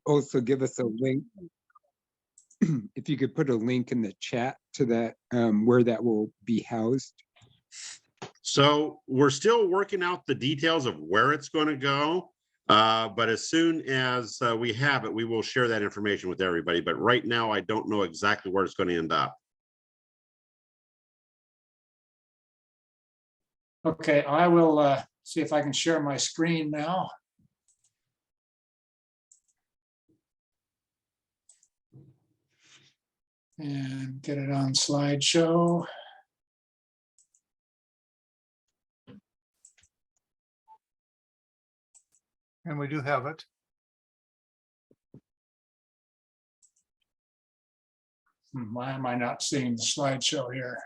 also give us a link. If you could put a link in the chat to that, where that will be housed. So we're still working out the details of where it's going to go. But as soon as we have it, we will share that information with everybody. But right now, I don't know exactly where it's going to end up. Okay, I will see if I can share my screen now. And get it on slideshow. And we do have it. Why am I not seeing the slideshow here?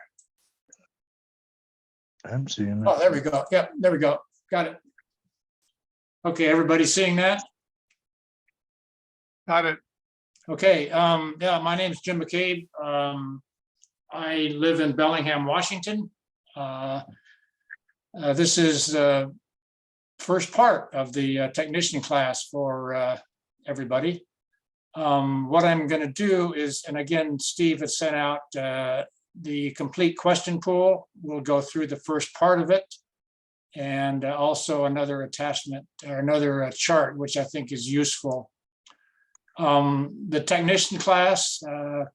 I'm seeing Oh, it. there we go. Yep, there we go. Got it. Okay, everybody seeing that? Got it. Okay, yeah, my name is Jim McCabe. I live in Bellingham, Washington. This is the first part of the technician class for everybody. What I'm going to do is, and again, Steve has sent out the complete question pool. We'll go through the first part of it, and also another attachment or another chart, which I think is useful. The technician class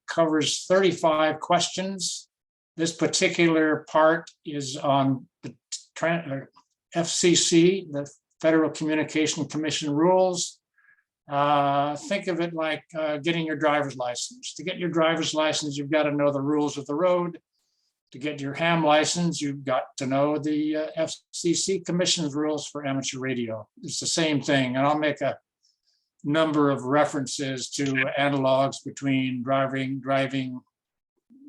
covers 35 questions. This particular part is on the FCC, the Federal Communication Commission rules. Think of it like getting your driver's license. To get your driver's license, you've got to know the rules of the road. To get your ham license, you've got to know the FCC Commission's rules for amateur radio. It's the same thing, and I'll make a number of references to analogs between driving,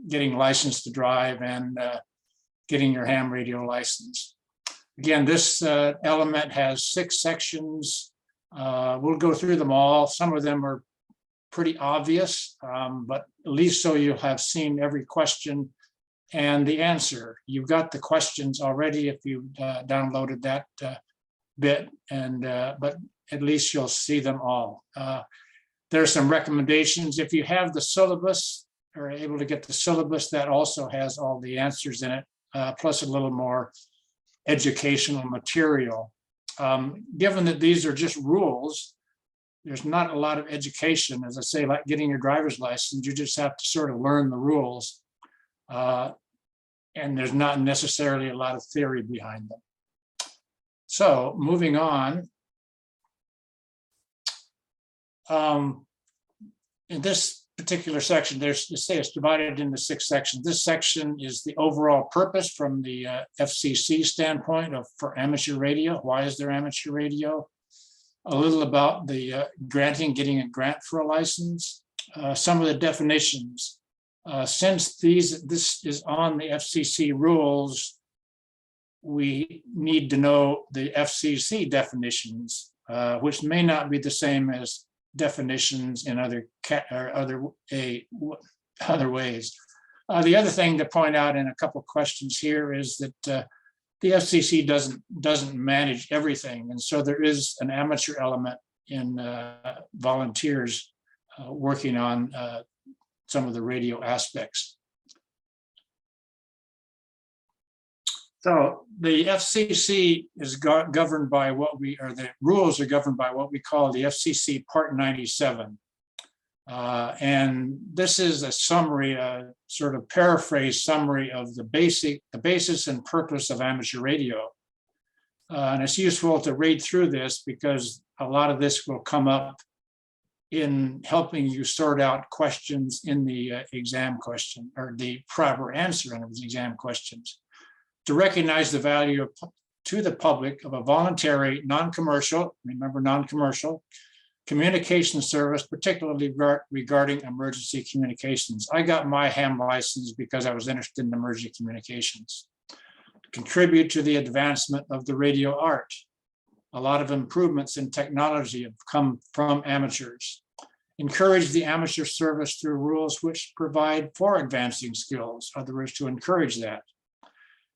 getting licensed to drive, and getting your ham radio license. Again, this element has 6 sections. We'll go through them all. Some of them are pretty obvious, but at least so you'll have seen every question and the answer. You've got the questions already if you downloaded that bit, and but at least you'll see them all. There are some recommendations. If you have the syllabus or are able to get the syllabus, that also has all the answers in it, plus a little more educational material. Given that these are just rules, there's not a lot of education. As I say, like getting your driver's license, you just have to sort of learn the rules. And there's not necessarily a lot of theory behind them. So moving on. In this particular section, it's divided into 6 sections. This section is the overall purpose from the FCC standpoint for amateur radio. Why is there amateur radio? A little about the getting a grant for a license. Some of the definitions. Since this is on the FCC rules, we need to know the FCC definitions, which may not be the same as definitions in other ways. The other thing to point out in a couple of questions here is that the FCC doesn't manage everything, and so there is an amateur element in volunteers working on some of the radio aspects. So the FCC is governed by the rules are governed by what we call the FCC Part 97. And this is a summary, a sort of paraphrase summary of the basis and purpose of amateur radio. And it's useful to read through this because a lot of this will come up in helping you sort out questions in the exam question, or the proper answer in the exam questions. To recognize the value to the public of a voluntary, non-commercial, remember non-commercial, communication service, particularly regarding emergency communications. I got my ham license because I was interested in emergency communications. Contribute to the advancement of the radio art. A lot of improvements in technology have come from amateurs. Encourage the amateur service through rules which provide for advancing skills. In other words, to encourage that.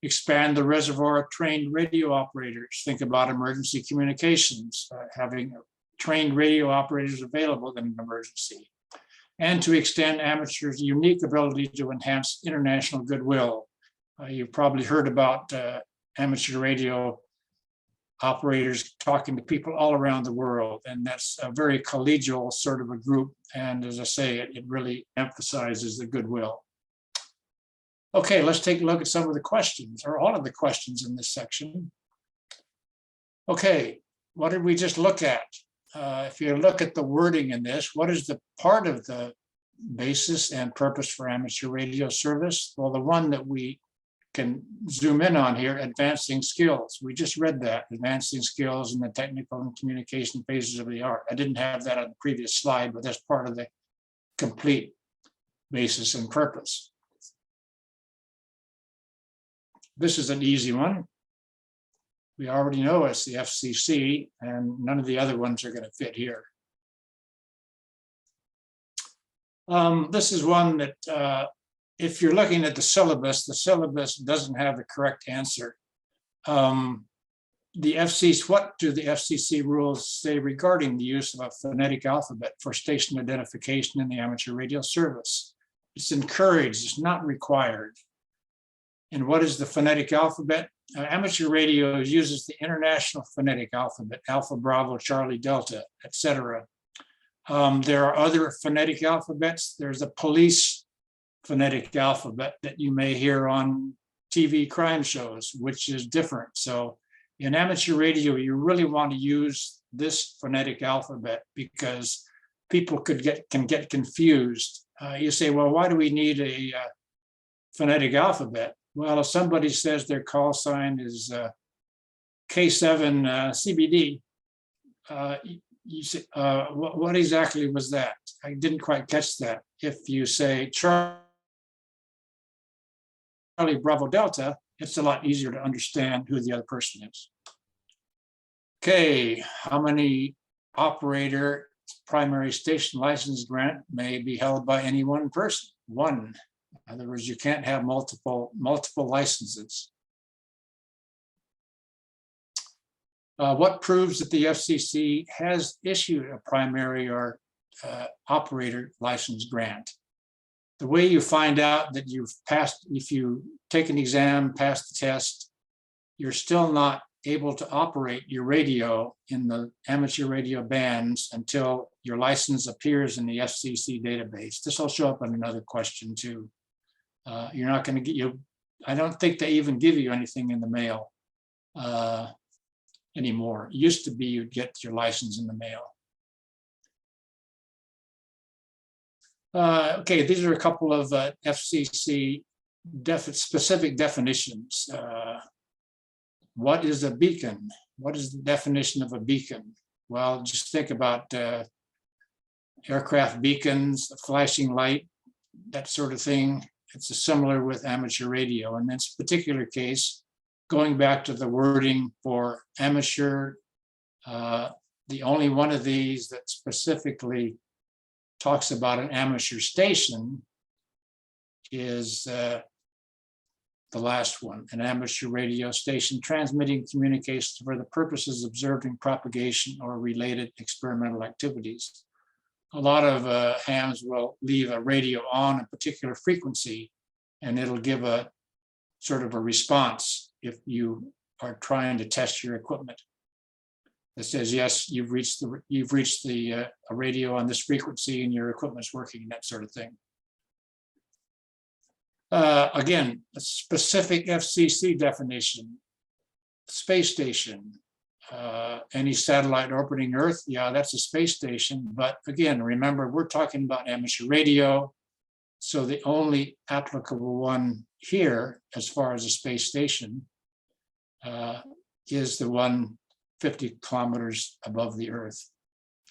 Expand the reservoir of trained radio operators. Think about emergency communications, having trained radio operators available in an emergency, and to extend amateurs' unique ability to enhance international goodwill. You've probably heard about amateur radio operators talking to people all around the world, and that's a very collegial sort of a group. And as I say, it really emphasizes the goodwill. Okay, let's take a look at some of the questions, or all of the questions in this section. Okay, what did we just look at? If you look at the wording in this, what is the part of the basis and purpose for amateur radio service? Well, the one that we can zoom in on here, advancing skills. We just read that, advancing skills in the technical and communication phases of the art. I didn't have that on the previous slide, but that's part of the complete basis and purpose. This is an easy one. We already know it's the FCC, and none of the other ones are going to fit here. This is one that if you're looking at the syllabus doesn't have the correct answer. The FCC, what do the FCC rules say regarding the use of a phonetic alphabet for station identification in the amateur radio service? It's encouraged, it's not required. And what is the phonetic alphabet? Amateur radio uses the International Phonetic Alphabet, Alpha, Bravo, Charlie, Delta, etc. There are other phonetic alphabets. There's a police phonetic alphabet that you may hear on TV crime shows, which is different. So in amateur radio, you really want to use this phonetic alphabet because people can get confused. You say, well, why do we need a phonetic alphabet? Well, if somebody says their call sign is K7 CBD, you say, what exactly was that? I didn't quite catch that. If you say Charlie Bravo Delta, it's a lot easier to understand who the other person is. Okay, how many operator primary station license grant may be held by any one person? One. In other words, you can't have multiple licenses. What proves that the FCC has issued a primary or operator license grant? The way you find out that you've passed, if you take an exam, pass the test, you're still not able to operate your radio in the amateur radio bands until your license appears in the FCC database. This will show up in another question too. You're not going to get you. I don't think they even give you anything in the mail anymore. It used to be you'd get your license in the mail. Okay, these are a couple of FCC specific definitions. What is a beacon? What is the definition of a beacon? Well, just think about aircraft beacons, a flashing light, that sort of thing. It's similar with amateur radio. In this particular case, going back to the wording for amateur, the only one of these that specifically talks about an amateur station is the last one, an amateur radio station transmitting communications for the purposes of observing propagation or related experimental activities. A lot of hams will leave a radio on a particular frequency and it'll give a sort of a response if you are trying to test your equipment. That says, yes, you've reached the a radio on this frequency and your equipment's working, that sort of thing. Again, a specific FCC definition, space station, any satellite orbiting Earth, yeah, that's a space station. But again, remember, we're talking about amateur radio. So the only applicable one here, as far as a space station, is the one 50 kilometers above the Earth.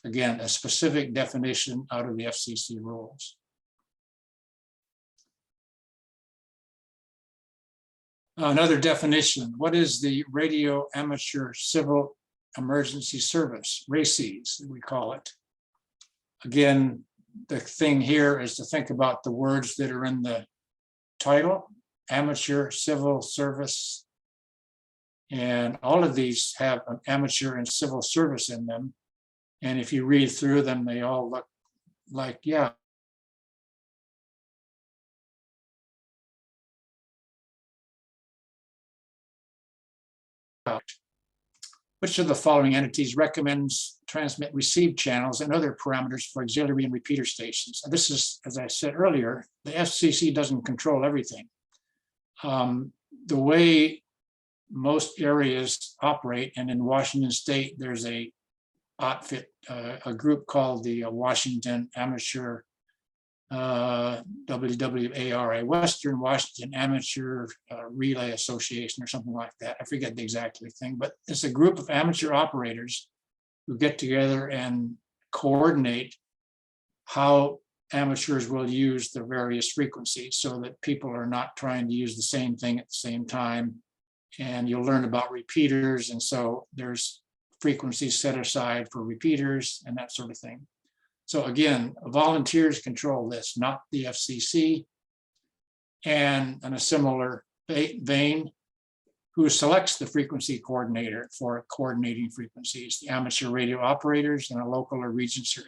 Again, a specific definition out of the FCC rules. Another definition, what is the Radio Amateur Civil Emergency Service, RACES, we call it. Again, the thing here is to think about the words that are in the title, amateur civil service. And all of these have an amateur and civil service in them. And if you read through them, they all look like, yeah, which of the following entities recommends transmit receive channels and other parameters for auxiliary and repeater stations? And this is, as I said earlier, the FCC doesn't control everything. The way most areas operate, and in Washington State, there's a a group called the Washington Amateur WWARA, Western Washington Amateur Relay Association or something like that. I forget the exact thing, but it's a group of amateur operators who get together and coordinate how amateurs will use the various frequencies so that people are not trying to use the same thing at the same time. And you'll learn about repeaters. And so there's frequencies set aside for repeaters and that sort of thing. So again, volunteers control this, not the FCC. And in a similar vein, who selects the frequency coordinator for coordinating frequencies? The amateur radio operators in a local or regional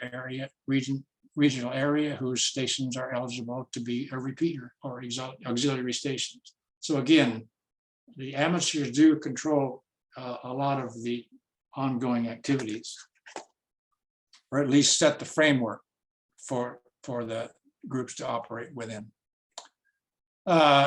area whose stations are eligible to be a repeater or auxiliary stations. So again, the amateurs do control a lot of the ongoing activities, or at least set the framework for the groups to operate within.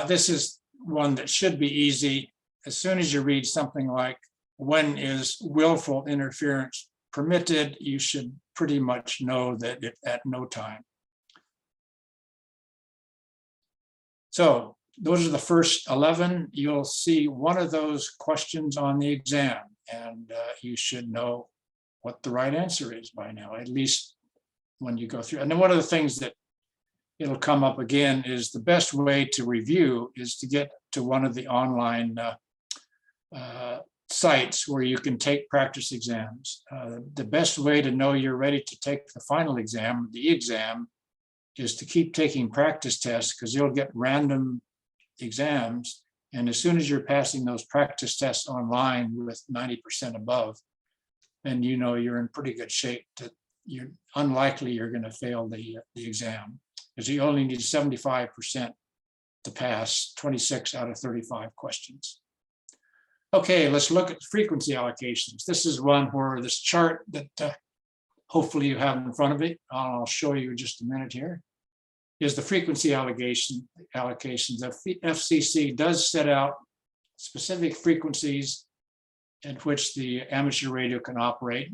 This is one that should be easy. As soon as you read something like, when is willful interference permitted, you should pretty much know that at no time. So those are the first 11. You'll see one of those questions on the exam, and you should know what the right answer is by now, at least when you go through. And then one of the things that it'll come up again is the best way to review is to get to one of the online sites where you can take practice exams. The best way to know you're ready to take the final exam, the exam, is to keep taking practice tests, because you'll get random exams. And as soon as you're passing those practice tests online with 90% above, then you know you're in pretty good shape. You're unlikely you're going to fail the exam, because you only need 75% to pass 26 out of 35 questions. Okay, let's look at frequency allocations. This is one where this chart that hopefully you have in front of it, I'll show you in just a minute here, is the frequency allocations. The FCC does set out specific frequencies in which the amateur radio can operate.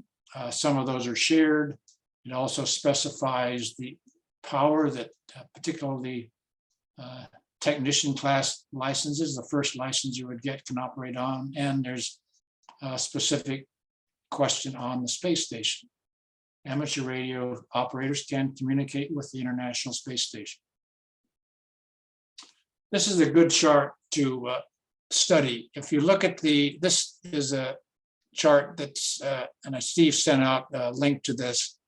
Some of those are shared. It also specifies the power that particularly technician class licenses, the first license you would get, can operate on. And there's a specific question on the space station. Amateur radio operators can communicate with the International Space Station. This is a good chart to study. If you look at this is a chart that's, and Steve sent out a link to this,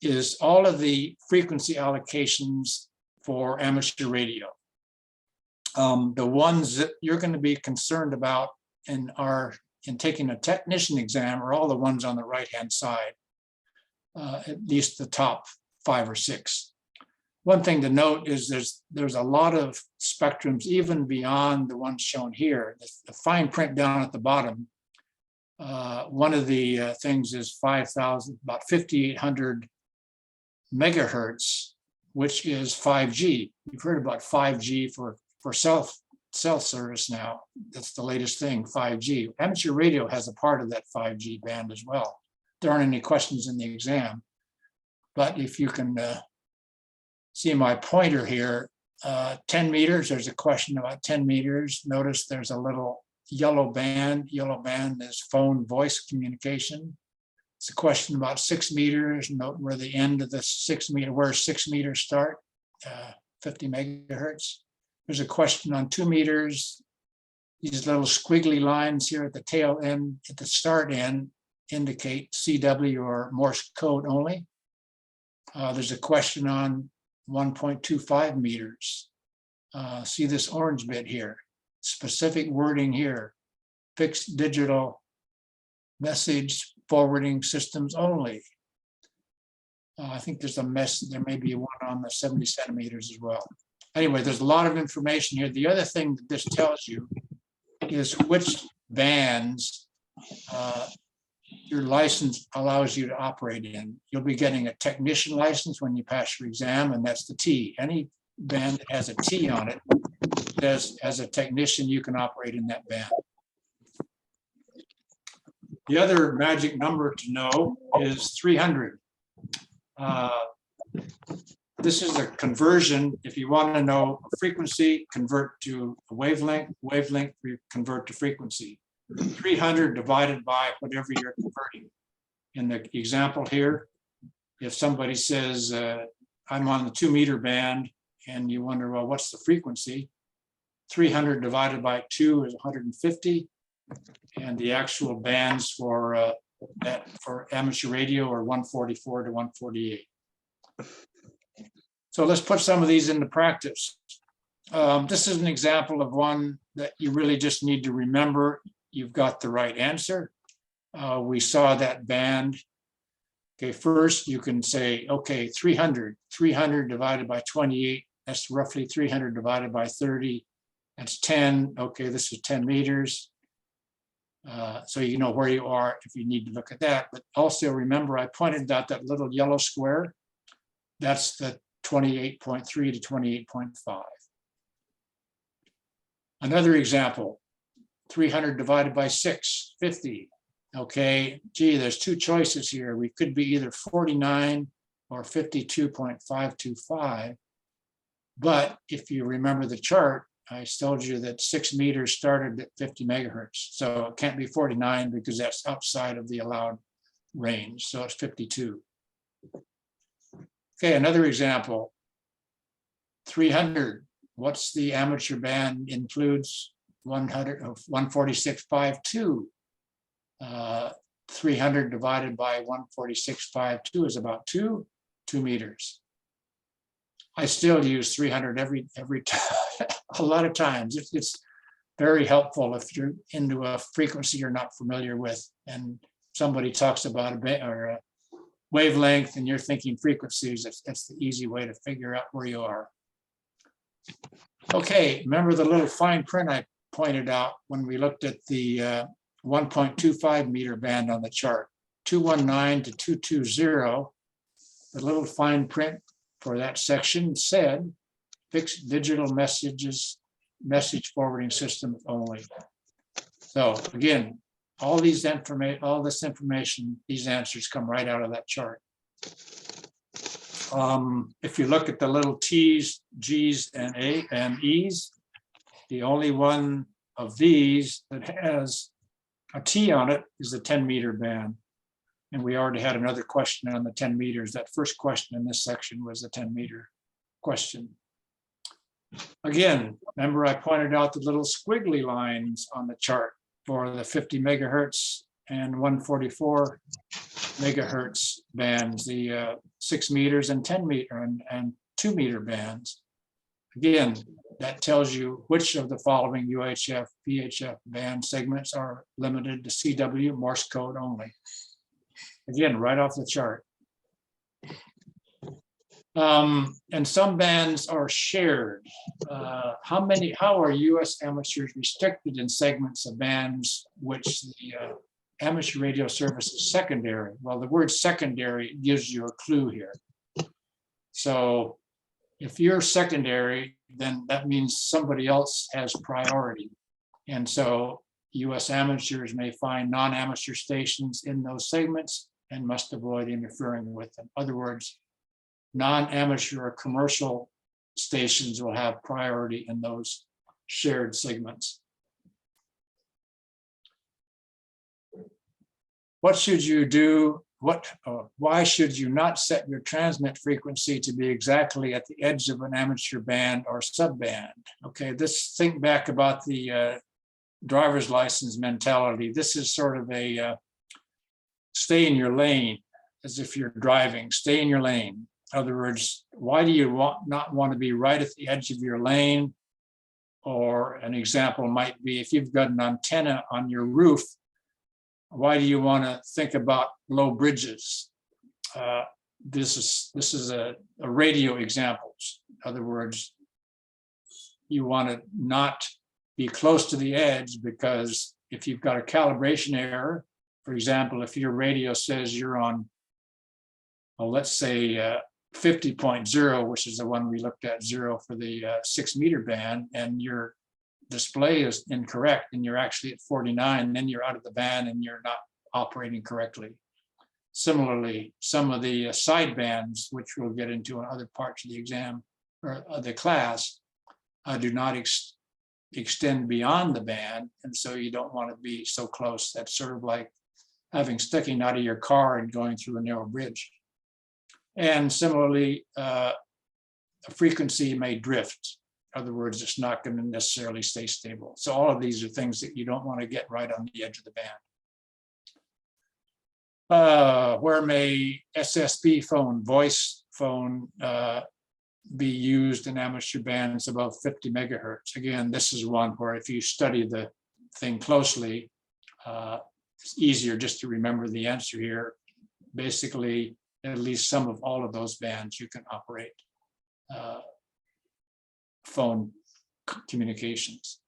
is all of the frequency allocations for amateur radio. The ones that you're going to be concerned about in taking a technician exam are all the ones on the right-hand side, at least the top 5 or 6. One thing to note is there's a lot of spectrums even beyond the ones shown here. The fine print down at the bottom, one of the things is 5,000, about 5,800 megahertz, which is 5G. You've heard about 5G for cell service now. That's the latest thing, 5G. Amateur radio has a part of that 5G band as well. There aren't any questions in the exam, but if you can see my pointer here, 10 meters, there's a question about 10 meters. Notice there's a little yellow band. Yellow band is phone voice communication. It's a question about 6 meters. Note where the end of the 6 meter, where 6 meters start, 50 megahertz. There's a question on 2 meters. These little squiggly lines here at the tail end, at the start end, indicate CW or Morse code only. There's a question on 1.25 meters. See this orange bit here, specific wording here, fixed digital message forwarding systems only. I think there's there may be one on the 70 centimeters as well. Anyway, there's a lot of information here. The other thing that this tells you is which bands your license allows you to operate in. You'll be getting a technician license when you pass your exam, and that's the T. Any band that has a T on it says as a technician you can operate in that band. The other magic number to know is 300. This is a conversion. If you want to know frequency, convert to a wavelength. Wavelength, convert to frequency. 300 divided by whatever you're converting. In the example here, if somebody says, I'm on the 2 meter band, and you wonder, well, what's the frequency? 300 divided by 2 is 150. And the actual bands for for amateur radio are 144 to 148. So let's put some of these into practice. This is an example of one that you really just need to remember. You've got the right answer. We saw that band. Okay, first you can say, okay, 300 divided by 28, that's roughly 300 divided by 30. That's 10. Okay, this is 10 meters. So you know where you are if you need to look at that. But also remember, I pointed out that little yellow square. That's the 28.3 to 28.5. Another example, 300 divided by 6, 50. Okay, gee, there's two choices here. We could be either 49 or 52.525. But if you remember the chart, I told you that 6 meters started at 50 megahertz. So it can't be 49 because that's outside of the allowed range. So it's 52. Okay, another example. 300. What's the amateur band includes? 146.52. 300 divided by 146.52 is about 2 meters. I still use 300 every time, a lot of times. It's very helpful if you're into a frequency you're not familiar with, and somebody talks about a wavelength and you're thinking frequencies. That's the easy way to figure out where you are. Okay, remember the little fine print I pointed out when we looked at the 1.25 meter band on the chart, 219 to 220. The little fine print for that section said fixed digital message forwarding system only. So again, all this information, these answers come right out of that chart. If you look at the little T's, G's, and E's, the only one of these that has a T on it is the 10 meter band. And we already had another question on the 10 meters. That first question in this section was the 10 meter question. Again, remember I pointed out the little squiggly lines on the chart for the 50 megahertz and 144 megahertz bands, the 6 meters and 10 meter and 2 meter bands. Again, that tells you which of the following UHF, VHF band segments are limited to CW Morse code only. Again, right off the chart. And some bands are shared. How are US amateurs restricted in segments of bands which the amateur radio service is secondary? Well, the word secondary gives you a clue here. So if you're secondary, then that means somebody else has priority. And so US amateurs may find non-amateur stations in those segments and must avoid interfering with them. In other words, non-amateur or commercial stations will have priority in those shared segments. What should you do? Why should you not set your transmit frequency to be exactly at the edge of an amateur band or subband? Okay, think back about the driver's license mentality. This is sort of a stay in your lane, as if you're driving, stay in your lane. In other words, why do you not want to be right at the edge of your lane? Or an example might be if you've got an antenna on your roof Why do you want to think about low bridges? This is a radio examples. In other words, you want to not be close to the edge, because if you've got a calibration error, for example, if your radio says you're on, well, let's say 50.0, which is the one we looked at, 0 for the 6 meter band, and your display is incorrect and you're actually at 49, then you're out of the band and you're not operating correctly. Similarly, some of the side bands, which we'll get into in other parts of the exam or the class, do not extend beyond the band, and so you don't want to be so close. That's sort of like having sticking out of your car and going through a narrow bridge. And similarly, a frequency may drift. In other words, it's not going to necessarily stay stable. So all of these are things that you don't want to get right on the edge of the band. Where may SSB phone, voice phone, be used in amateur bands above 50 megahertz? Again, this is one where if you study the thing closely, it's easier just to remember the answer here. Basically, at least some of all of those bands you can operate phone communications.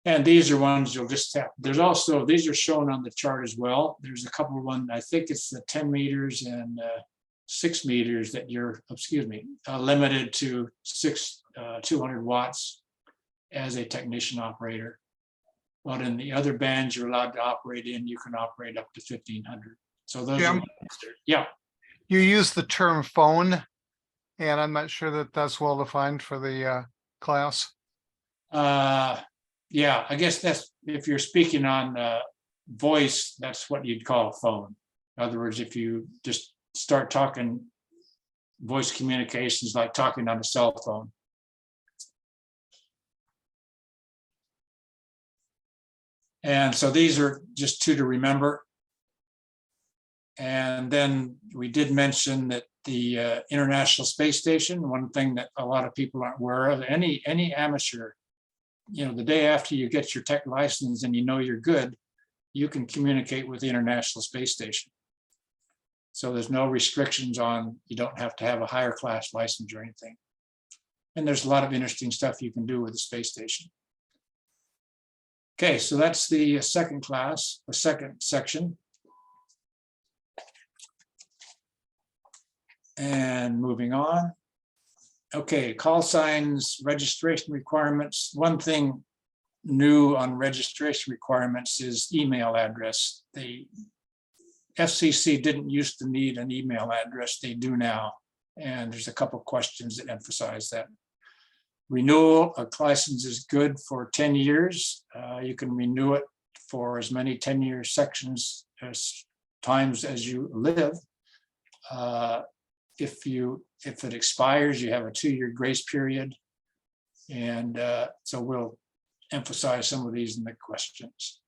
And these are ones you'll just have. There's also, these are shown on the chart as well. There's a couple of ones, I think it's the 10 meters and 6 meters that you're, limited to 200 watts as a technician operator. But in the other bands you're allowed to operate in, you can operate up to 1500. So those Jim? are, yeah. You use the term phone, and I'm not sure that that's well defined for the class. Yeah, I guess that's, if you're speaking on voice, that's what you'd call a phone. In other words, if you just start talking voice communications like talking on a cell phone. And so these are just two to remember. And then we did mention that the International Space Station, one thing that a lot of people aren't aware of, any amateur, the day after you get your tech license and you know you're good, you can communicate with the International Space Station. So there's no restrictions on, you don't have to have a higher class license or anything. And there's a lot of interesting stuff you can do with the space station. Okay, so that's the second class, the second section. And moving on. Okay, call signs, registration requirements. One thing new on registration requirements is email address. The FCC didn't used to need an email address, they do now. And there's a couple questions that emphasize that. Renewal, a license is good for 10 years. You can renew it for as many 10-year sections as times as you live. If it expires, you have a 2-year grace period. And so we'll emphasize some of these in the questions.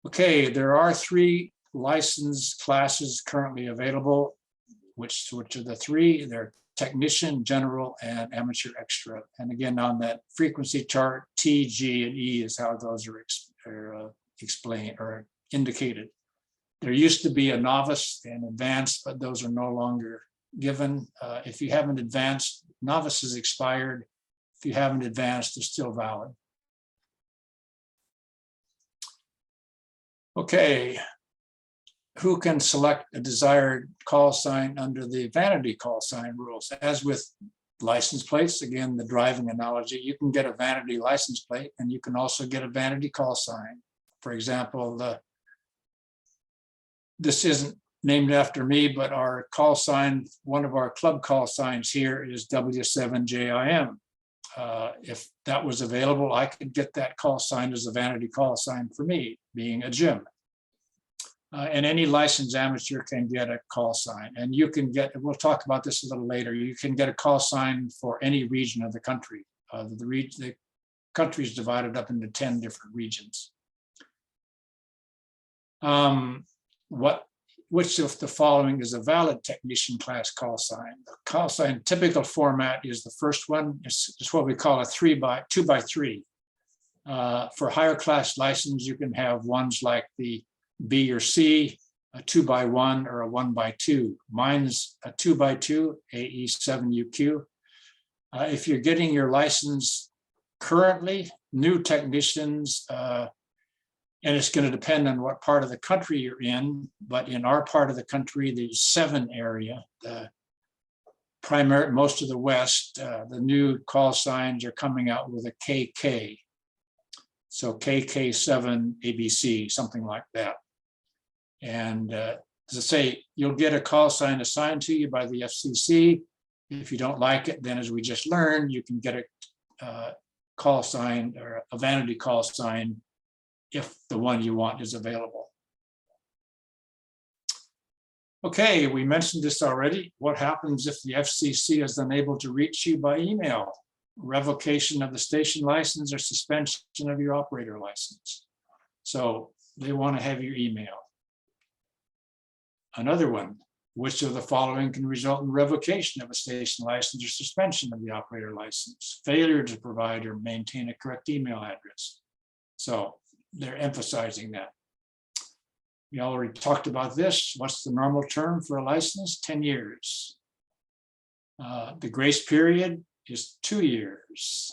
Okay, there are 3 license classes currently available, which are the 3. They're technician, general, and amateur extra. And again, on that frequency chart, T, G, and E is how those are explained or indicated. There used to be a novice and advanced, but those are no longer given. If you haven't advanced, novice is expired. If you haven't advanced, it's still valid. Okay, who can select a desired call sign under the vanity call sign rules? As with license plates, again, the driving analogy, you can get a vanity license plate and you can also get a vanity call sign. For example, this isn't named after me, but our call sign, one of our club call signs here is W7JIM. If that was available, I could get that call sign as a vanity call sign for me, being a Jim. And any licensed amateur can get a call sign. And you can get, we'll talk about this a little later, you can get a call sign for any region of the country. The country is divided up into 10 different regions. Which of the following is a valid technician class call sign? The call sign typical format is the first one. It's what we call a 2x3. For higher class license, you can have ones like the B or C, a 2x1 or a 1x2. Mine's a 2x2, AE7UQ. If you're getting your license currently, new technicians, and it's going to depend on what part of the country you're in, but in our part of the country, the 7 area, the primary, most of the West, the new call signs are coming out with a KK. So KK7 ABC, something like that. And as I say, you'll get a call sign assigned to you by the FCC. If you don't like it, then as we just learned, you can get a call sign or a vanity call sign if the one you want is available. Okay, we mentioned this already. What happens if the FCC is unable to reach you by email? Revocation of the station license or suspension of your operator license. So they want to have your email. Another one, which of the following can result in revocation of a station license or suspension of the operator license? Failure to provide or maintain a correct email address. So they're emphasizing that. We already talked about this. What's the normal term for a license? 10 years. The grace period is 2 years.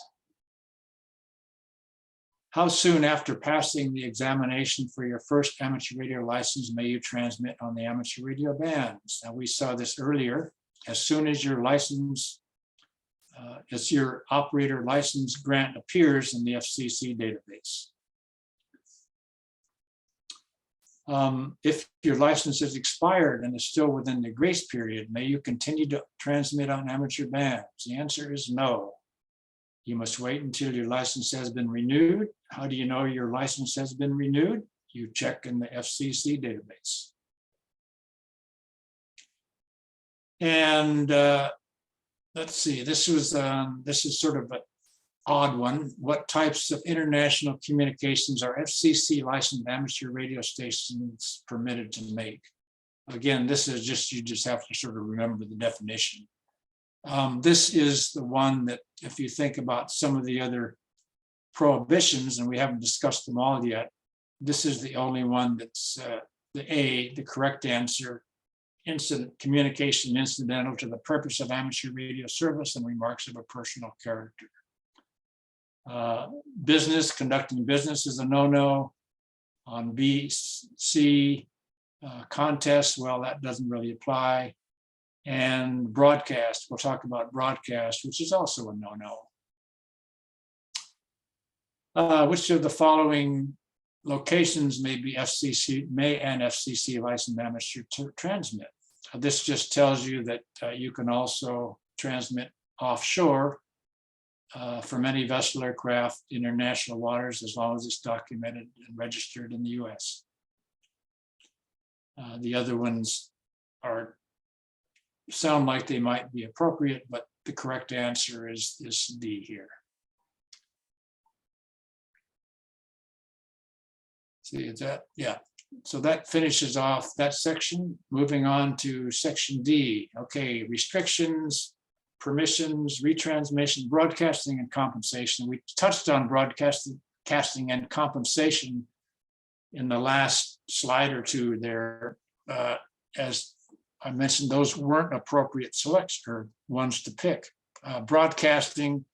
How soon after passing the examination for your first amateur radio license may you transmit on the amateur radio bands? Now, we saw this earlier. As soon as your license, as your operator license grant appears in the FCC database. If your license is expired and is still within the grace period, may you continue to transmit on amateur bands? The answer is no. You must wait until your license has been renewed. How do you know your license has been renewed? You check in the FCC database. And let's see, this is sort of an odd one. What types of international communications are FCC licensed amateur radio stations permitted to make? Again, this is just, you just have to sort of remember the definition. This is the one that, if you think about some of the other prohibitions, and we haven't discussed them all yet, this is the only one that's the correct answer. Communication incidental to the purpose of amateur radio service and remarks of a personal character. Conducting business is a no-no. On B, C, contests, well, that doesn't really apply. And broadcast, we'll talk about broadcast, which is also a no-no. Which of the following locations may be FCC licensed amateur to transmit? This just tells you that you can also transmit offshore from any vessel aircraft in international waters, as long as it's documented and registered in the US. The other ones sound like they might be appropriate, but the correct answer is D here. See, is that, yeah. So that finishes off that section. Moving on to section D. Okay, restrictions, permissions, retransmission, broadcasting, and compensation. We touched on broadcasting and compensation in the last slide or two there. As I mentioned, those weren't appropriate selects or ones to pick. Broadcasting,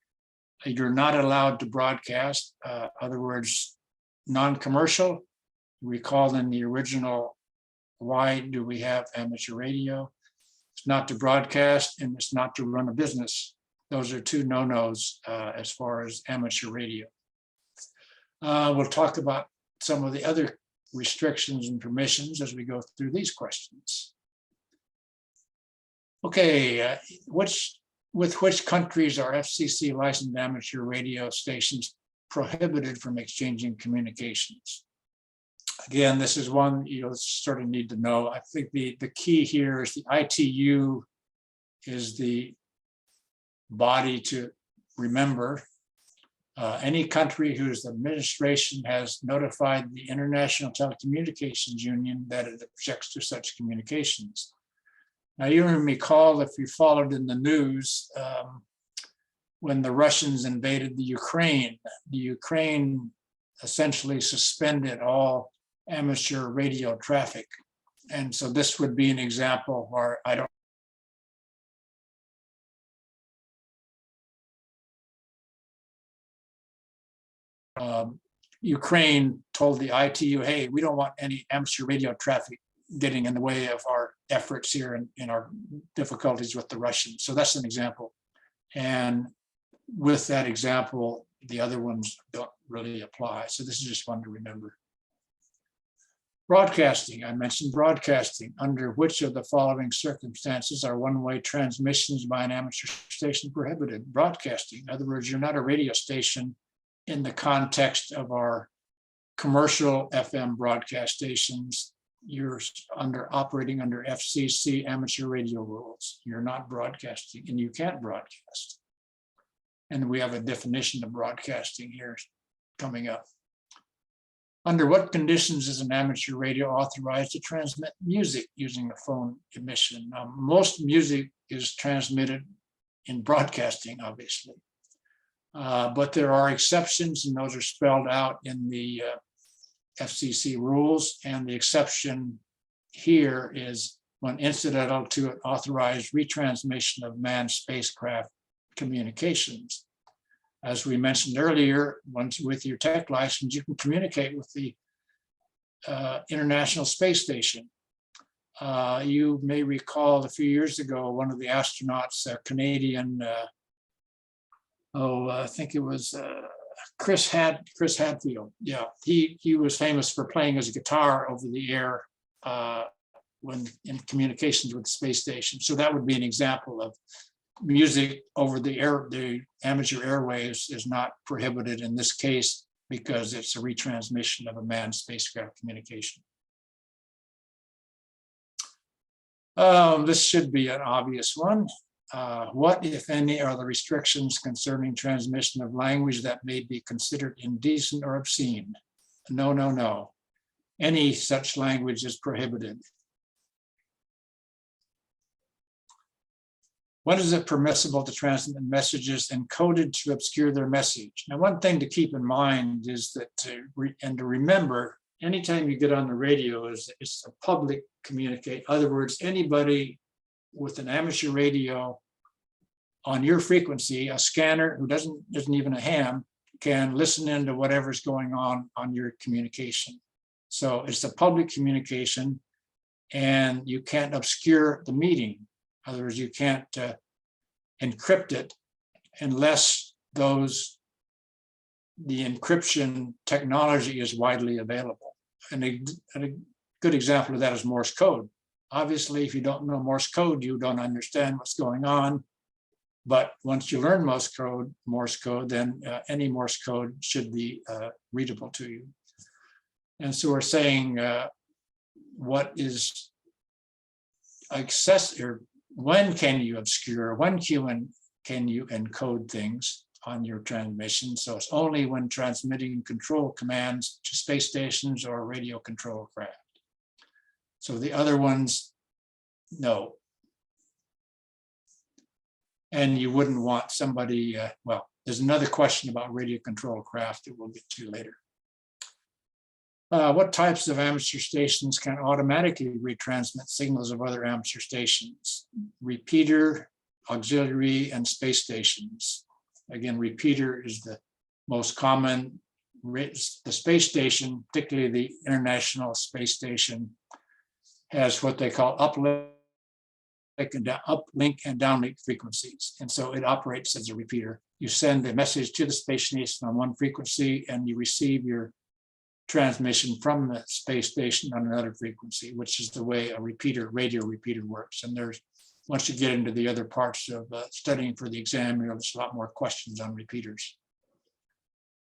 you're not allowed to broadcast. Other words, non-commercial. Recall in the original, why do we have amateur radio? It's not to broadcast and it's not to run a business. Those are two no-nos as far as amateur radio. We'll talk about some of the other restrictions and permissions as we go through these questions. Okay, with which countries are FCC licensed amateur radio stations prohibited from exchanging communications? Again, this is one you'll sort of need to know. I think the key here is the ITU is the body to remember. Any country whose administration has notified the International Telecommunications Union that it objects to such communications. Now, you recall, if you followed in the news, when the Russians invaded the Ukraine essentially suspended all amateur radio traffic. And so this would be an example where I don't Ukraine told the ITU, hey, we don't want any amateur radio traffic getting in the way of our efforts here in our difficulties with the Russians. So that's an example. And with that example, the other ones don't really apply. So this is just one to remember. Broadcasting, I mentioned broadcasting. Under which of the following circumstances are one-way transmissions by an amateur station prohibited? Broadcasting, in other words, you're not a radio station in the context of our commercial FM broadcast stations. You're operating under FCC amateur radio rules. You're not broadcasting, and you can't broadcast. And we have a definition of broadcasting here coming up. Under what conditions is an amateur radio authorized to transmit music using a phone emission? Now, most music is transmitted in broadcasting, obviously. But there are exceptions, and those are spelled out in the FCC rules. And the exception here is when incidental to an authorized retransmission of manned spacecraft communications. As we mentioned earlier, once with your tech license, you can communicate with the International Space Station. You may recall a few years ago, one of the astronauts, Canadian, I think it was Chris Hadfield. Yeah, he was famous for playing his guitar over the air when in communications with the space station. So that would be an example of music over the air. The amateur airwaves is not prohibited in this case because it's a retransmission of a manned spacecraft communication. This should be an obvious one. What, if any, are the restrictions concerning transmission of language that may be considered indecent or obscene? No, no, no. Any such language is prohibited. When is it permissible to transmit messages encoded to obscure their message? Now, one thing to keep in mind is that to remember, anytime you get on the radio, it's a public communicate. In other words, anybody with an amateur radio on your frequency, a scanner who isn't even a ham, can listen into whatever's going on your communication. So it's a public communication, and you can't obscure the meeting. In other words, you can't encrypt it unless the encryption technology is widely available. And a good example of that is Morse code. Obviously, if you don't know Morse code, you don't understand what's going on. But once you learn Morse code, then any Morse code should be readable to you. And so we're saying what is or when can you obscure, when can you encode things on your transmission? So it's only when transmitting control commands to space stations or radio control craft. So the other ones, no. And you wouldn't want somebody, well, there's another question about radio control craft that we'll get to later. What types of amateur stations can automatically retransmit signals of other amateur stations? Repeater, auxiliary, and space stations. Again, repeater is the most common. The space station, particularly the International Space Station, has what they call uplink and downlink frequencies. And so it operates as a repeater. You send a message to the space station on one frequency, and you receive your transmission from the space station on another frequency, which is the way a radio repeater works. And once you get into the other parts of studying for the exam, there's a lot more questions on repeaters.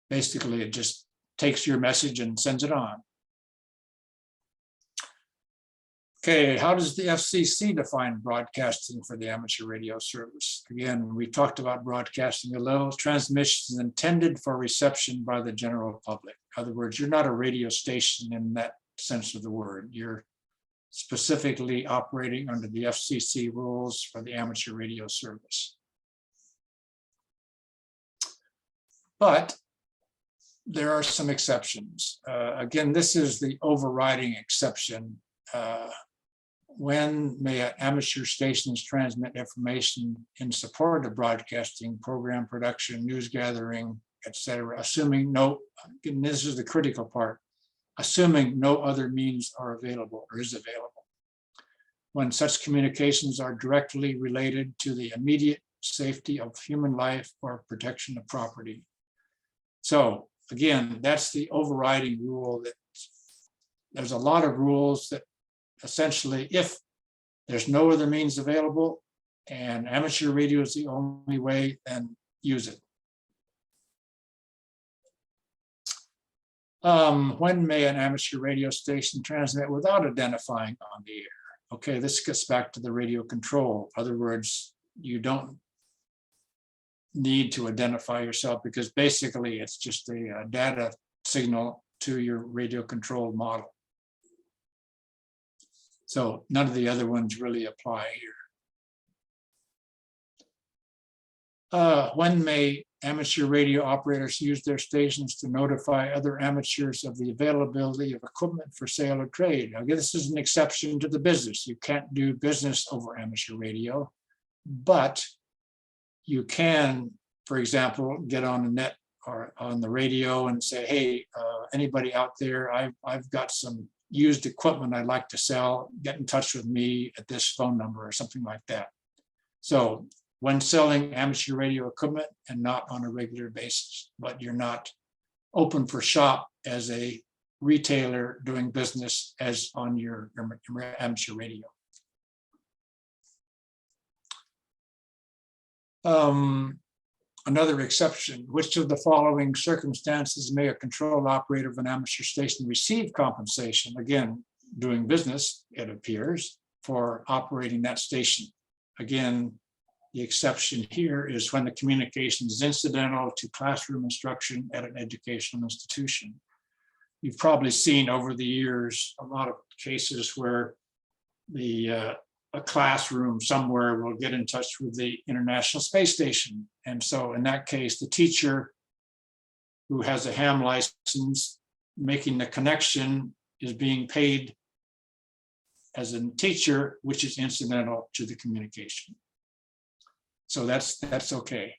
Basically, it just takes your message and sends it on. Okay, how does the FCC define broadcasting for the amateur radio service? Again, we talked about broadcasting below. Transmission is intended for reception by the general public. In other words, you're not a radio station in that sense of the word. You're specifically operating under the FCC rules for the amateur radio service. But there are some exceptions. Again, this is the overriding exception. When may amateur stations transmit information in support of broadcasting, program production, news gathering, etc., assuming no, again, this is the critical part, assuming no other means are available or is available. When such communications are directly related to the immediate safety of human life or protection of property. So again, that's the overriding rule. That there's a lot of rules that essentially, if there's no other means available and amateur radio is the only way, then use it. When may an amateur radio station transmit without identifying on the air? Okay, this gets back to the radio control. In other words, you don't need to identify yourself because basically it's just a data signal to your radio controlled model. So none of the other ones really apply here. When may amateur radio operators use their stations to notify other amateurs of the availability of equipment for sale or trade? Again, this is an exception to the business. You can't do business over amateur radio, but you can, for example, get on the net or on the radio and say, hey, anybody out there, I've got some used equipment I'd like to sell, get in touch with me at this phone number or something like that. So when selling amateur radio equipment and not on a regular basis, but you're not open for shop as a retailer doing business as on your amateur radio. Another exception, which of the following circumstances may a control operator of an amateur station receive compensation? Again, doing business, it appears, for operating that station. Again, the exception here is when the communication is incidental to classroom instruction at an educational institution. You've probably seen over the years a lot of cases where a classroom somewhere will get in touch with the International Space Station. And so in that case, the teacher who has a ham license making the connection is being paid as a teacher, which is incidental to the communication. So that's okay.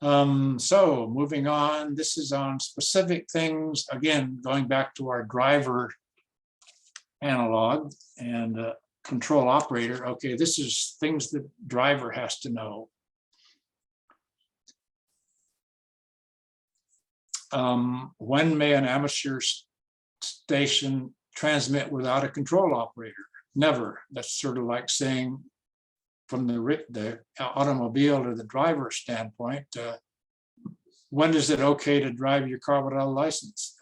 So moving on, this is on specific things, again, going back to our driver analog and control operator. Okay, this is things the driver has to know. When may an amateur station transmit without a control operator? Never. That's sort of like saying from the automobile or the driver standpoint, when is it okay to drive your car without a license?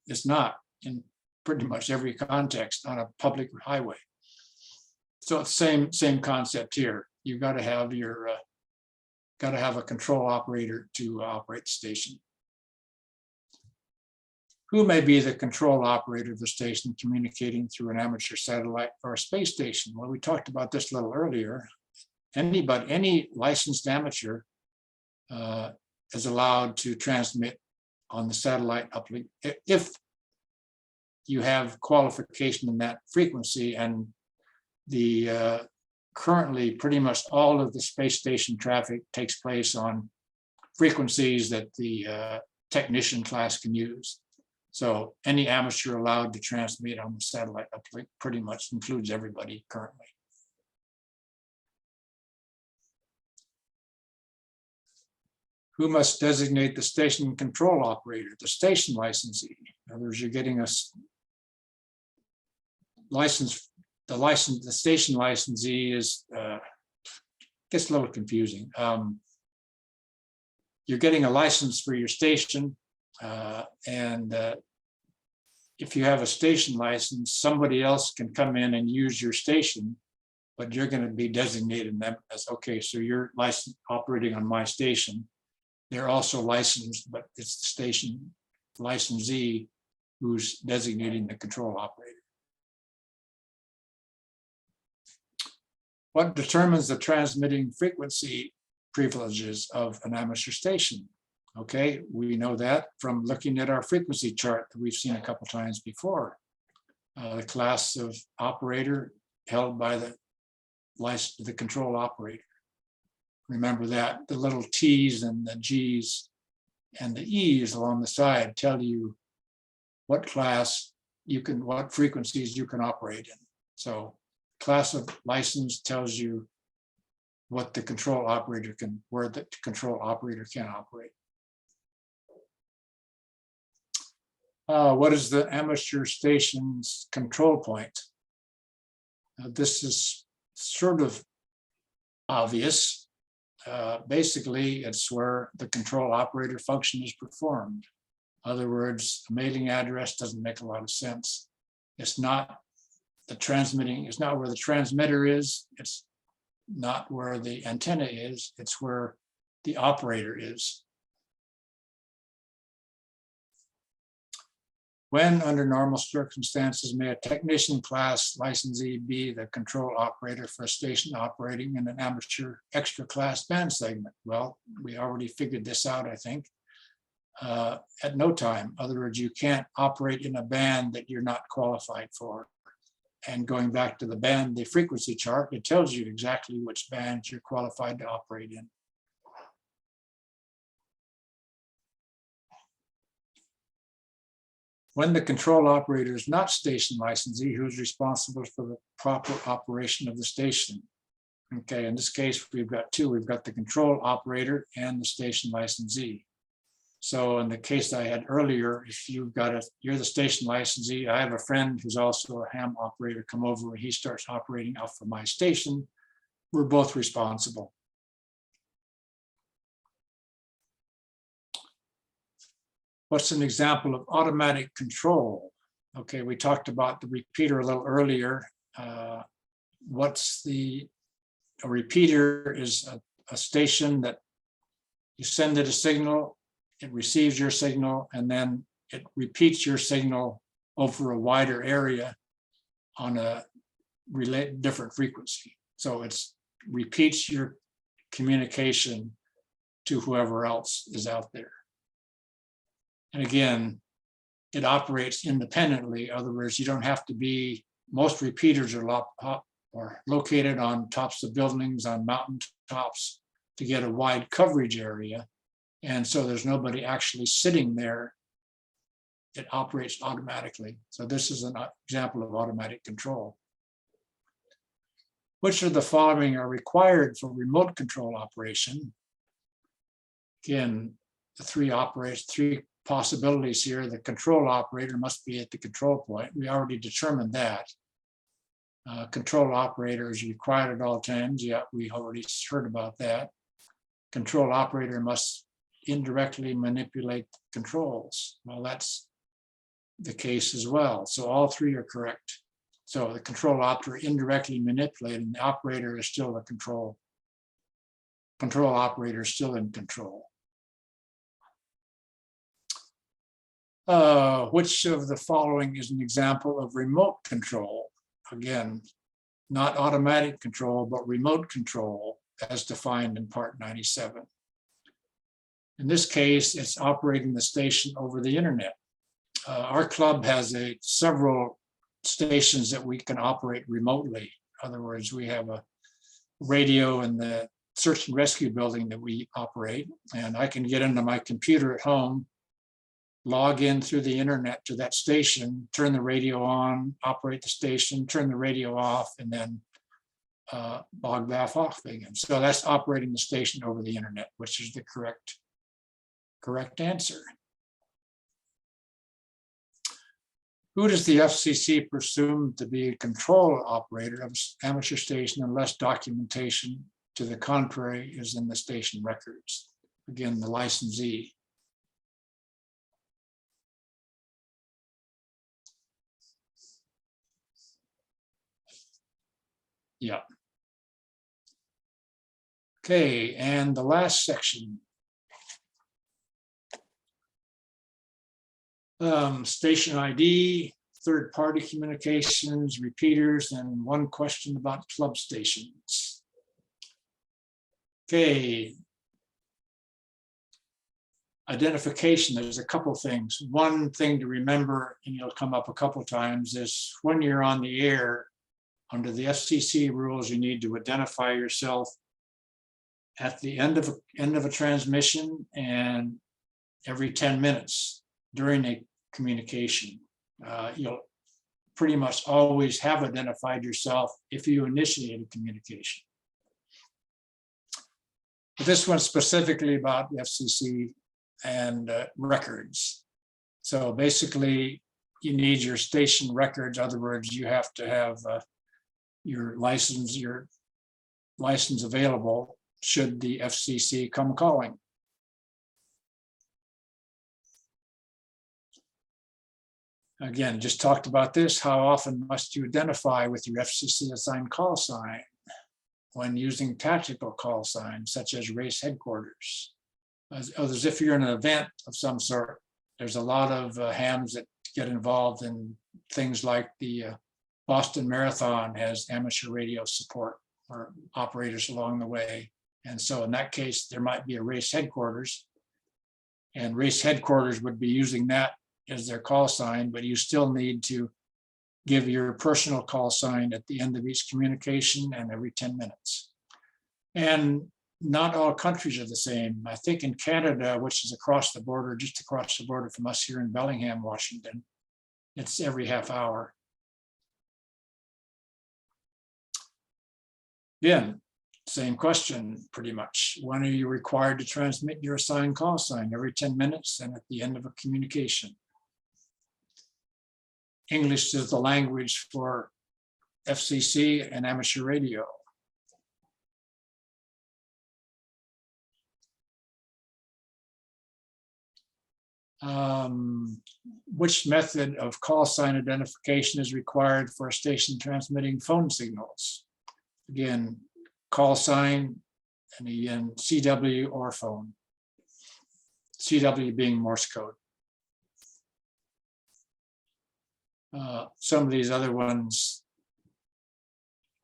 It's not in pretty much every context on a public highway. So it's same concept here. You've got to have your a control operator to operate the station. Who may be the control operator of the station communicating through an amateur satellite or a space station? Well, we talked about this a little earlier. Any licensed amateur is allowed to transmit on the satellite uplink if you have qualification in that frequency. And the currently pretty much all of the space station traffic takes place on frequencies that the technician class can use. So any amateur allowed to transmit on the satellite uplink pretty much includes everybody currently. Who must designate the station control operator? The station licensee. In other words, you're getting a license. The station licensee is gets a little confusing. You're getting a license for your station, and if you have a station license, somebody else can come in and use your station, but you're going to be designating them as, okay, so you're licensed operating on my station. They're also licensed, but it's the station licensee who's designating the control operator. What determines the transmitting frequency privileges of an amateur station. Okay, we know that from looking at our frequency chart that we've seen a couple times before. The class of operator held by the control operator. Remember that the little T's and the G's and the E's along the side tell you what class you can, what frequencies you can operate in. So class of license tells you what the control operator can, where the control operator can operate. What is the amateur station's control point? This is sort of obvious. Basically, it's where the control operator function is performed. In other words, a mailing address doesn't make a lot of sense. It's not the transmitting, it's not where the transmitter is, it's not where the antenna is, it's where the operator is. When under normal circumstances may a technician class licensee be the control operator for a station operating in an amateur extra class band segment? Well, we already figured this out, I think. At no time. In other words, you can't operate in a band that you're not qualified for. And going back to the band, the frequency chart, it tells you exactly which bands you're qualified to operate in. When the control operator is not station licensee, who's responsible for the proper operation of the station? Okay, in this case, we've got two. We've got the control operator and the station licensee. So in the case I had earlier, if you've got you're the station licensee, I have a friend who's also a ham operator come over and he starts operating out from my station, we're both responsible. What's an example of automatic control? Okay, we talked about the repeater a little earlier. A repeater is a station that you send it a signal, it receives your signal, and then it repeats your signal over a wider area on a different frequency. So it repeats your communication to whoever else is out there. And again, it operates independently. In other words, you don't have to be, most repeaters are located on tops of buildings, on mountain tops to get a wide coverage area. And so there's nobody actually sitting there. It operates automatically. So this is an example of automatic control. Which of the following are required for remote control operation? Again, the three possibilities here. The control operator must be at the control point. We already determined that. Control operator is required at all times. Yeah, we already heard about that. Control operator must indirectly manipulate controls. Well, that's the case as well. So all three are correct. So the control operator indirectly manipulating, the operator is still the control. Control operator is still in control. Which of the following is an example of remote control? Again, not automatic control, but remote control as defined in Part 97. In this case, it's operating the station over the internet. Our club has several stations that we can operate remotely. In other words, we have a radio in the search and rescue building that we operate, and I can get into my computer at home, log in through the internet to that station, turn the radio on, operate the station, turn the radio off, and then log back off again. So that's operating the station over the internet, which is the correct answer. Who does the FCC presume to be a control operator of an amateur station unless documentation to the contrary is in the station records? Again, the licensee. Yeah. Okay, and the last section. Station ID, third-party communications, repeaters, and one question about club stations. Okay. Identification, there's a couple things. One thing to remember, and it'll come up a couple times, is when you're on the air, under the FCC rules, you need to identify yourself at the end of a transmission and every 10 minutes during a communication. You'll pretty much always have identified yourself if you initiated communication. But this one's specifically about the FCC and records. So basically, you need your station records. In other words, you have to have your license available should the FCC come calling. Again, just talked about this. How often must you identify with your FCC assigned call sign when using tactical call signs such as race headquarters? As if you're in an event of some sort, there's a lot of hams that get involved in things like the Boston Marathon has amateur radio support or operators along the way. And so in that case, there might be a race headquarters, and race headquarters would be using that as their call sign, but you still need to give your personal call sign at the end of each communication and every 10 minutes. And not all countries are the same. I think in Canada, which is across the border, just across the border from us here in Bellingham, Washington, it's every half hour. Again, same question, pretty much. When are you required to transmit your assigned call sign? Every 10 minutes and at the end of a communication. English is the language for FCC and amateur radio. Which method of call sign identification is required for a station transmitting phone signals? Again, call sign, and again, CW or phone. CW being Morse code. Some of these other ones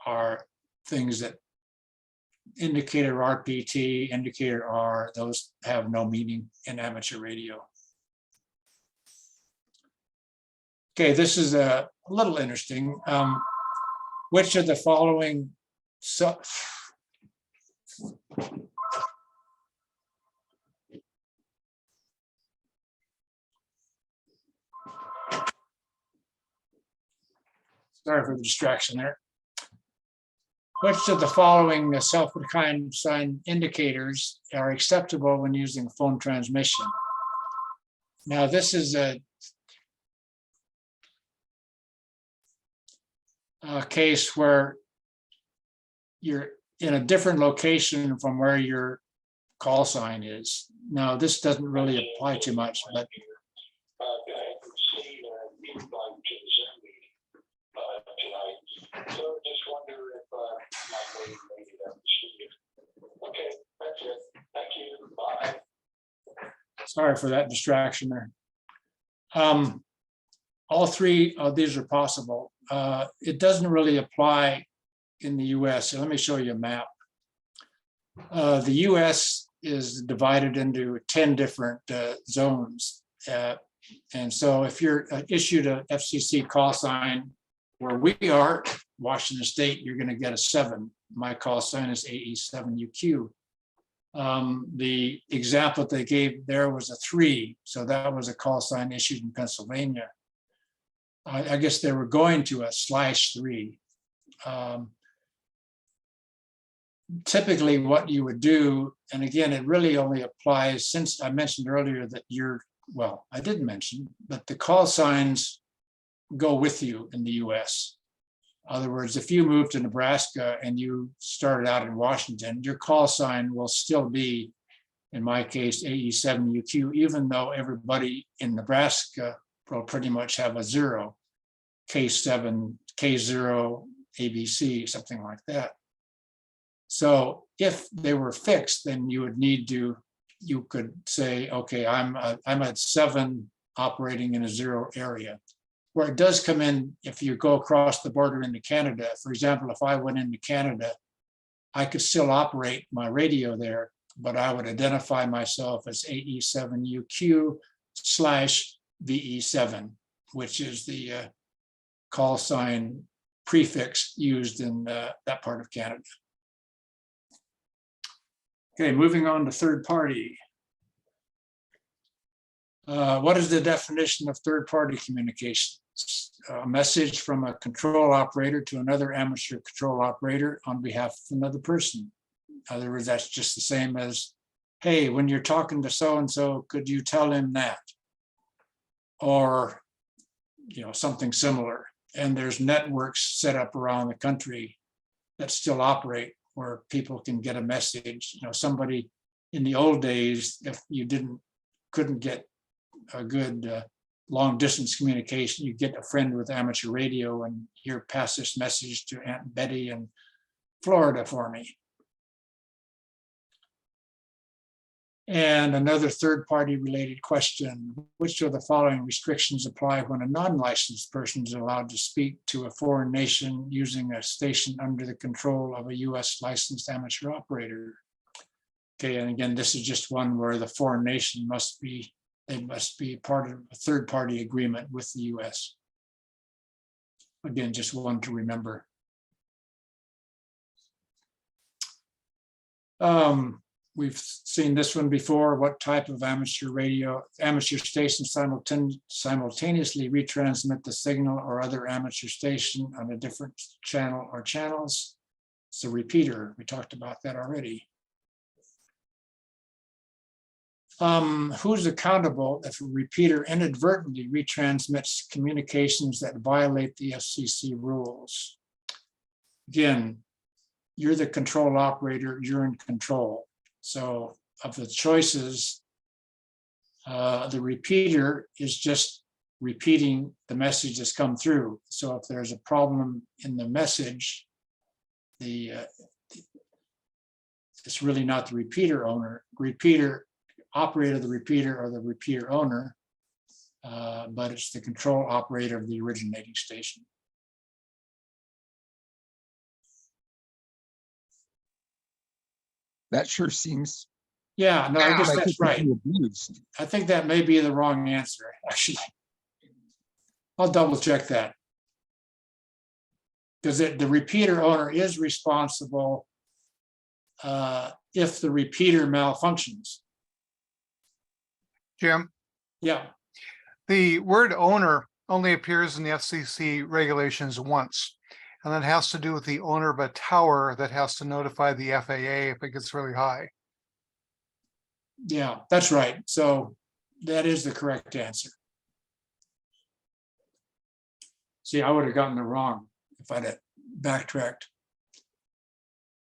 are things that indicator RPT, indicator R, those have no meaning in amateur radio. Okay, this is a little interesting. Which of the following sorry for the distraction there. Which of the following self-defined sign indicators are acceptable when using phone transmission? Now, this is a case where you're in a different location from where your call sign is. Now, this doesn't really apply too much, but sorry for that distraction there. All three of these are possible. It doesn't really apply in the US. So let me show you a map. The US is divided into 10 different zones. And so if you're issued a FCC call sign where we are, Washington State, you're going to get a 7. My call sign is AE7UQ. The example they gave there was a 3. So that was a call sign issued in Pennsylvania. I guess they were going to a /3. Typically what you would do, and again, it really only applies since I mentioned earlier that well, I didn't mention, but the call signs go with you in the US. In other words, if you moved to Nebraska and you started out in Washington, your call sign will still be, in my case, AE7UQ, even though everybody in Nebraska will pretty much have a 0, K7, K0, ABC, something like that. So if they were fixed, then you would need to, you could say, okay, I'm at 7 operating in a 0 area. Where it does come in, if you go across the border into Canada, for example, if I went into Canada I could still operate my radio there, but I would identify myself as AE7UQ/VE7, which is the call sign prefix used in that part of Canada. Okay, moving on to third party. What is the definition of third party communications? A message from a control operator to another amateur control operator on behalf of another person. In other words, that's just the same as, hey, when you're talking to so-and-so, could you tell him that? Or, something similar. And there's networks set up around the country that still operate where people can get a message. Somebody in the old days, if you couldn't get a good long distance communication, you get a friend with amateur radio and here, pass this message to Aunt Betty in Florida for me. And another third party related question, which of the following restrictions apply when a non-licensed person is allowed to speak to a foreign nation using a station under the control of a US licensed amateur operator? Okay, and again, this is just one where the foreign nation must be part of a third party agreement with the US. Again, just one to remember. We've seen this one before. What type of amateur station simultaneously retransmit the signal or other amateur station on a different channel or channels? It's a repeater. We talked about that already. Who's accountable if a repeater inadvertently retransmits communications that violate the FCC rules? Again, you're the control operator, you're in control. So of the choices, the repeater is just repeating the message that's come through. So if there's a problem in the message, it's really not the repeater operator, the repeater, or the repeater owner, but it's the control operator of the originating station. That sure seems. Yeah, no, I guess like that's it could right. be abused. I think that may be the wrong answer, actually. I'll double check that. Because the repeater owner is responsible if the repeater malfunctions. Jim, Yeah, the word owner only appears in the FCC regulations once. And that has to do with the owner of a tower that has to notify the FAA if it gets really high. yeah, that's right. So that is the correct answer. See, I would have gotten it wrong if I'd have backtracked.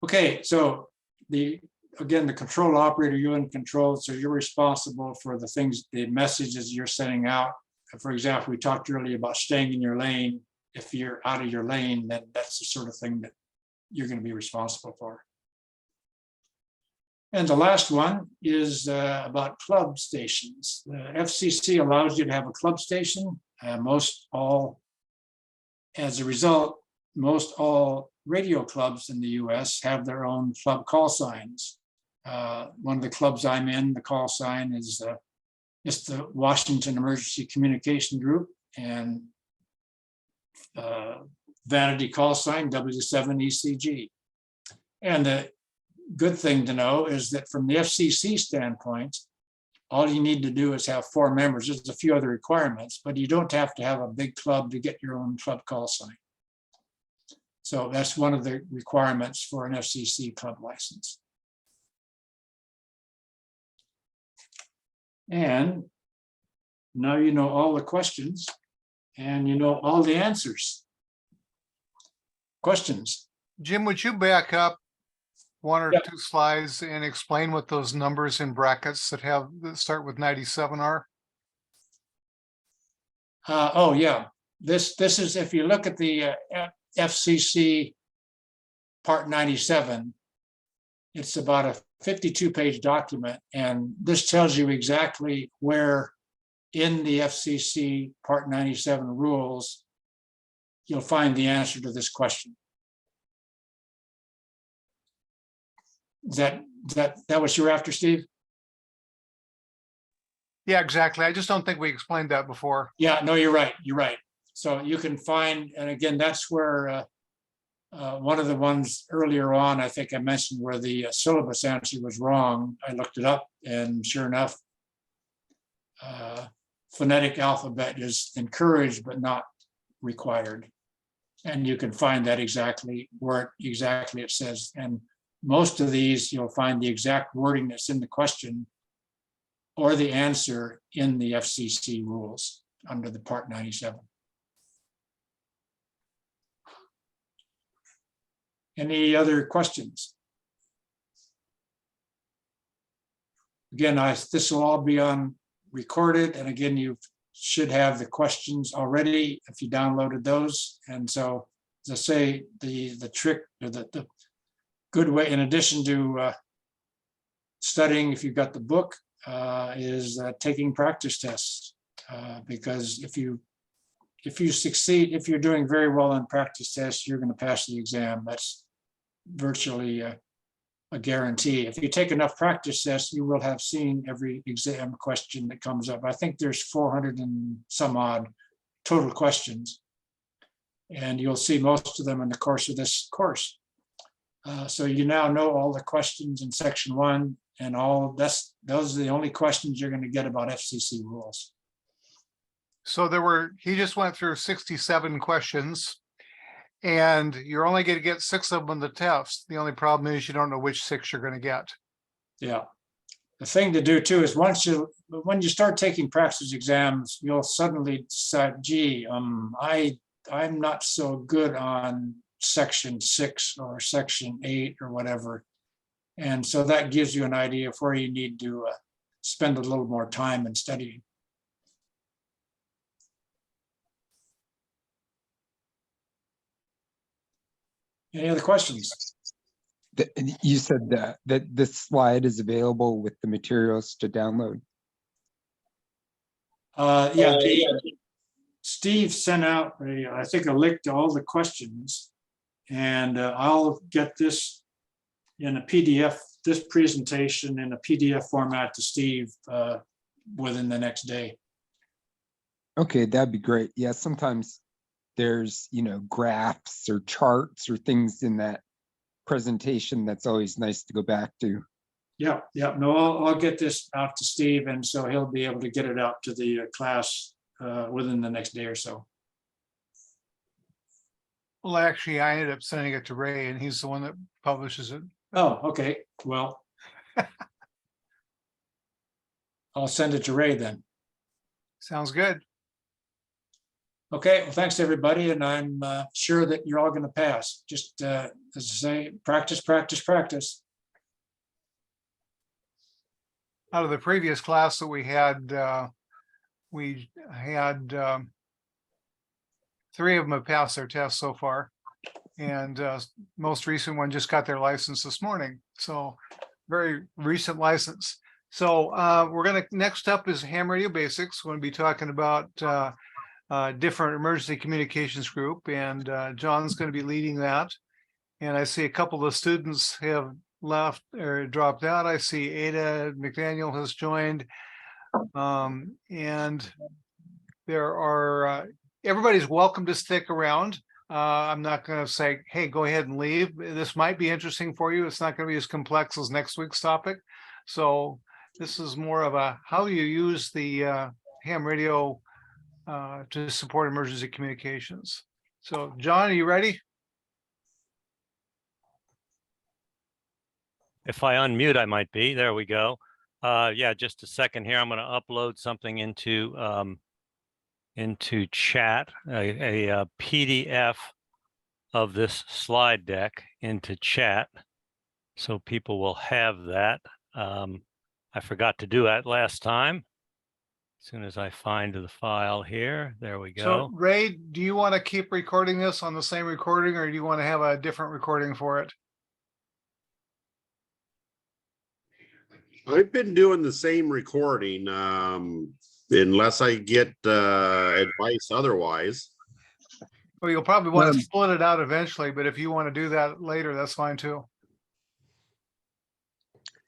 Okay, so again, the control operator, you're in control, so you're responsible for the things, the messages you're sending out. For example, we talked earlier about staying in your lane. If you're out of your lane, then that's the sort of thing that you're going to be responsible for. And the last one is about club stations. The FCC allows you to have a club station. As a result, most all radio clubs in the US have their own club call signs. One of the clubs I'm in, the call sign is it's the Washington Emergency Communication Group, and vanity call sign W7ECG. And the good thing to know is that from the FCC standpoint, all you need to do is have 4 members. There's a few other requirements, but you don't have to have a big club to get your own club call sign. So that's one of the requirements for an FCC club license. And now you know all the questions and you know all the answers. Questions? Jim, would you back up 1 or Yeah. 2 slides and explain what those numbers in brackets that start with 97 are? Oh yeah, this is, if you look at the FCC Part 97, it's about a 52-page document, and this tells you exactly where in the FCC Part 97 rules you'll find the answer to this question. That what you're after, Steve? Yeah, exactly. I just don't think we explained that before. Yeah, no, you're right. You're right. So you can find, and again, that's where one of the ones earlier on, I think I mentioned where the syllabus answer was wrong. I looked it up and sure enough, phonetic alphabet is encouraged but not required. And you can find that exactly where exactly it says. And most of these, you'll find the exact wording that's in the question or the answer in the FCC rules under the Part 97. Any other questions? Again, this will all be on recorded. And again, you should have the questions already if you downloaded those. And so, as I say, the trick, or the good way, in addition to studying, if you've got the book, is taking practice tests. Because if you succeed, if you're doing very well on practice tests, you're going to pass the exam. That's virtually a guarantee. If you take enough practice tests, you will have seen every exam question that comes up. I think there's 400 and some odd total questions. And you'll see most of them in the course of this course. So you now know all the questions in section 1 and those are the only questions you're going to get about FCC rules. So he just went through 67 questions and you're only going to get 6 of them on the test. The only problem is you don't know which 6 you're going to get. Yeah. The thing to do too is when you start taking practice exams, you'll suddenly decide, gee, I'm not so good on section 6 or section 8 or whatever. And so that gives you an idea of where you need to spend a little more time in studying. Any other questions? You said that this slide is available with the materials to download. Yeah, Steve sent out I think a link to all the questions, and I'll get this in a PDF, this presentation in a PDF format to Steve within the next day. Okay, that'd be great. Yeah, sometimes there's, graphs or charts or things in that presentation that's always nice to go back to. Yeah, no, I'll get this out to Steve, and so he'll be able to get it out to the class within the next day or so. Well, actually, I ended up sending it to Ray and he's the one that publishes it. Oh, okay. Well, I'll send it to Ray then. Sounds good. Okay, well, thanks everybody, and I'm sure that you're all going to pass. Just as I say, practice, practice, practice. Out of the previous class that we had 3 of them have passed their test so far. And most recent one just got their license this morning. So very recent license. So next up is Ham Radio Basics. We're going to be talking about different emergency communications group, and John's going to be leading that. And I see a couple of students have left or dropped out. I see Ada McDaniel has joined, and there are everybody's welcome to stick around. I'm not going to say, hey, go ahead and leave. This might be interesting for you. It's not going to be as complex as next week's topic. So this is more of a how you use the ham radio to support emergency communications. So John, are you ready? If I unmute, I might be. There we go. Yeah, just a second here. I'm going to upload something into chat, a PDF of this slide deck into chat, so people will have that. I forgot to do that last time. As soon as I find the file here, there we go. So Ray, do you want to keep recording this on the same recording, or do you want to have a different recording for it? I've been doing the same recording, unless I get advice otherwise. Well, you'll probably want to split it out eventually, but if you want to do that later, that's fine too.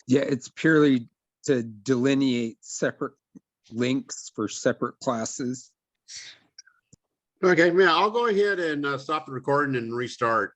Yeah, it's purely to delineate separate links for separate classes. Okay, yeah, I'll go ahead and stop the recording and restart.